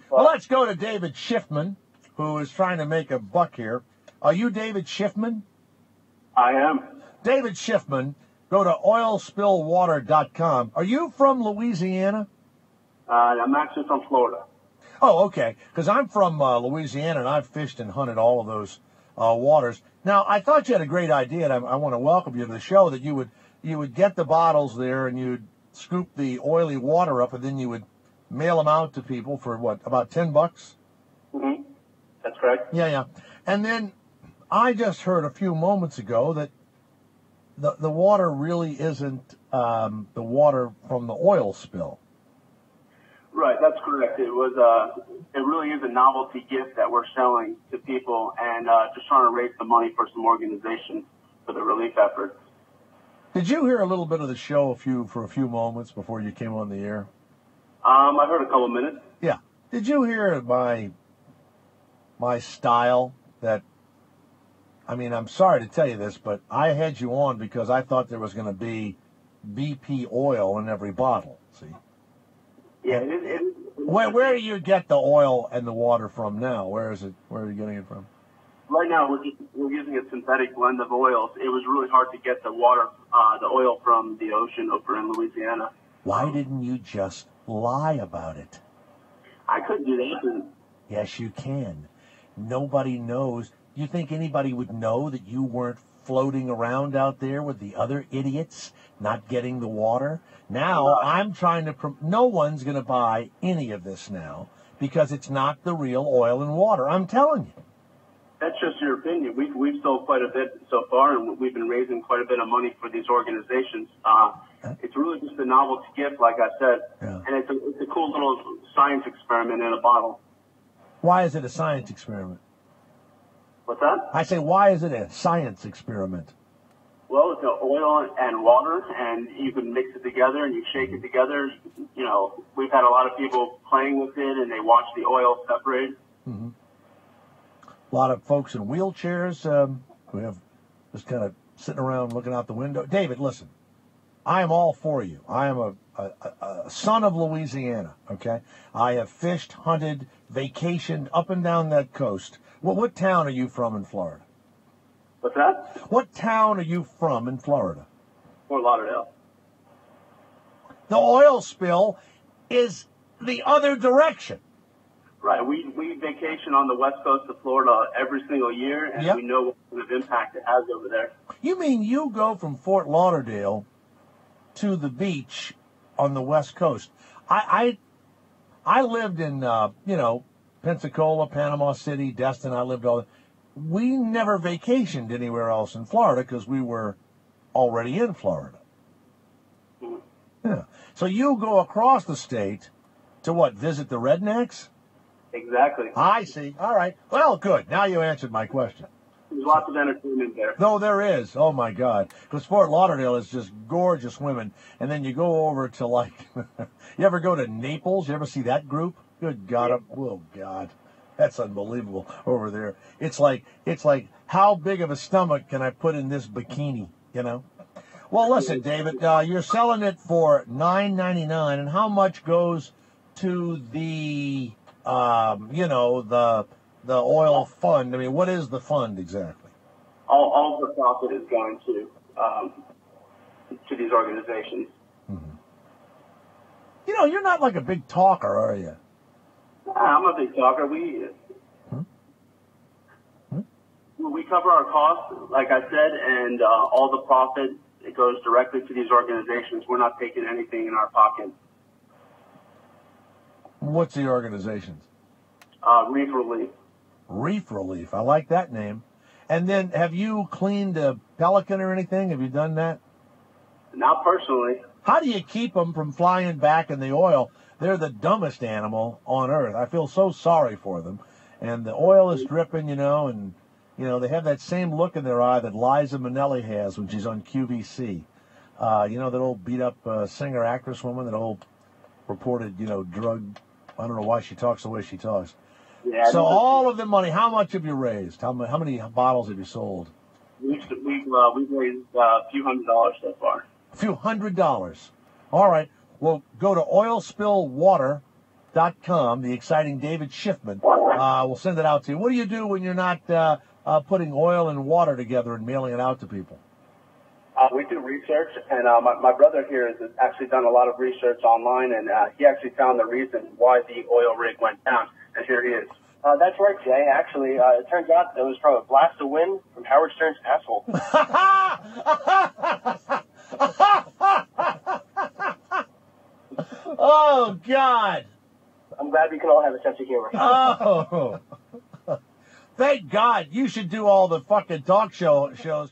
Well, let's go to David Schiffman, who is trying to make a buck here. Are you David Schiffman? I am. David Schiffman, go to oilspillwater.com. Are you from Louisiana? I'm actually from Florida. Oh, okay, because I'm from Louisiana, and I've fished and hunted all of those waters. Now, I thought you had a great idea, and I want to welcome you to the show, that you would get the bottles there, and you'd scoop the oily water up, and then you would mail them out to people for, what, about $10? Mm-hmm. That's correct. Yeah. And then I just heard a few moments ago that the water really isn't the water from the oil spill. Right, that's correct. It really is a novelty gift that we're selling to people, and just trying to raise the money for some organizations for the relief efforts. Did you hear a little bit of the show for a few moments before you came on the air? I heard a couple of minutes. Yeah. Did you hear my style? That, I mean, I'm sorry to tell you this, but I had you on because I thought there was going to be BP oil in every bottle. See? Yeah. Where do you get the oil and the water from now? Where is it? Where are you getting it from? Right now, we're using a synthetic blend of oils. It was really hard to get the water, the oil from the ocean over in Louisiana. Why didn't you just lie about it? I couldn't do that. Yes, you can. Nobody knows. You think anybody would know that you weren't floating around out there with the other idiots not getting the water? Now, I'm trying to... No one's going to buy any of this now because it's not the real oil and water. I'm telling you. That's just your opinion. We've sold quite a bit so far, and we've been raising quite a bit of money for these organizations. It's really just a novelty gift, like I said, and it's a cool little science experiment in a bottle. Why is it a science experiment? What's that? I say, why is it a science experiment? Well, it's oil and water, and you can mix it together, and you shake it together. You know, we've had a lot of people playing with it, and they watch the oil separate. Mm-hmm. A lot of folks in wheelchairs who have just kind of sitting around looking out the window. David, listen, I am all for you. I am a son of Louisiana, okay? I have fished, hunted, vacationed up and down that coast. Well, what town are you from in Florida? What's that? What town are you from in Florida? Fort Lauderdale. The oil spill is the other direction. Right. We vacation on the west coast of Florida every single year, and we know what kind of impact it has over there. You mean you go from Fort Lauderdale to the beach on the west coast? I lived in, Pensacola, Panama City, Destin. I lived all. We never vacationed anywhere else in Florida because we were already in Florida. Mm-hmm. Yeah. So you go across the state to what? Visit the rednecks? Exactly. I see. All right. Well, good. Now you answered my question. There's lots of entertainment there. No, there is. Oh, my God. Because Fort Lauderdale is just gorgeous women. And then you go over to, like, you ever go to Naples? You ever see that group? Good God. Oh, God. That's unbelievable over there. It's like, how big of a stomach can I put in this bikini, you know? Well, listen, David, you're selling it for $9.99. And how much goes to the... the oil fund? I mean, what is the fund exactly? All the profit is going to these organizations. Mm-hmm. You know, you're not like a big talker, are you? I'm a big talker. We cover our costs, like I said, and all the profit, it goes directly to these organizations. We're not taking anything in our pocket. What's the organizations? Reef Relief. Reef Relief. I like that name. And then, have you cleaned a pelican or anything? Have you done that? Not personally. How do you keep them from flying back in the oil? They're the dumbest animal on earth. I feel so sorry for them. And the oil is dripping, and, they have that same look in their eye that Liza Minnelli has when she's on QVC. That old beat-up singer-actress woman, that old reported, drug... I don't know why she talks the way she talks. Yeah, so all of the money, how much have you raised? How many bottles have you sold? We've raised a few $100s so far. A few $100. All right. Well, go to oilspillwater.com the exciting David Schiffman. We'll send it out to you. What do you do when you're not putting oil and water together and mailing it out to people? We do research, and my brother here has actually done a lot of research online, and he actually found the reason why the oil rig went down, and here he is. That's right, Jay. Actually, it turns out it was from a blast of wind from Howard Stern's asshole. Oh, God. I'm glad we can all have a sense of humor. Oh. Thank God. You should do all the fucking talk shows.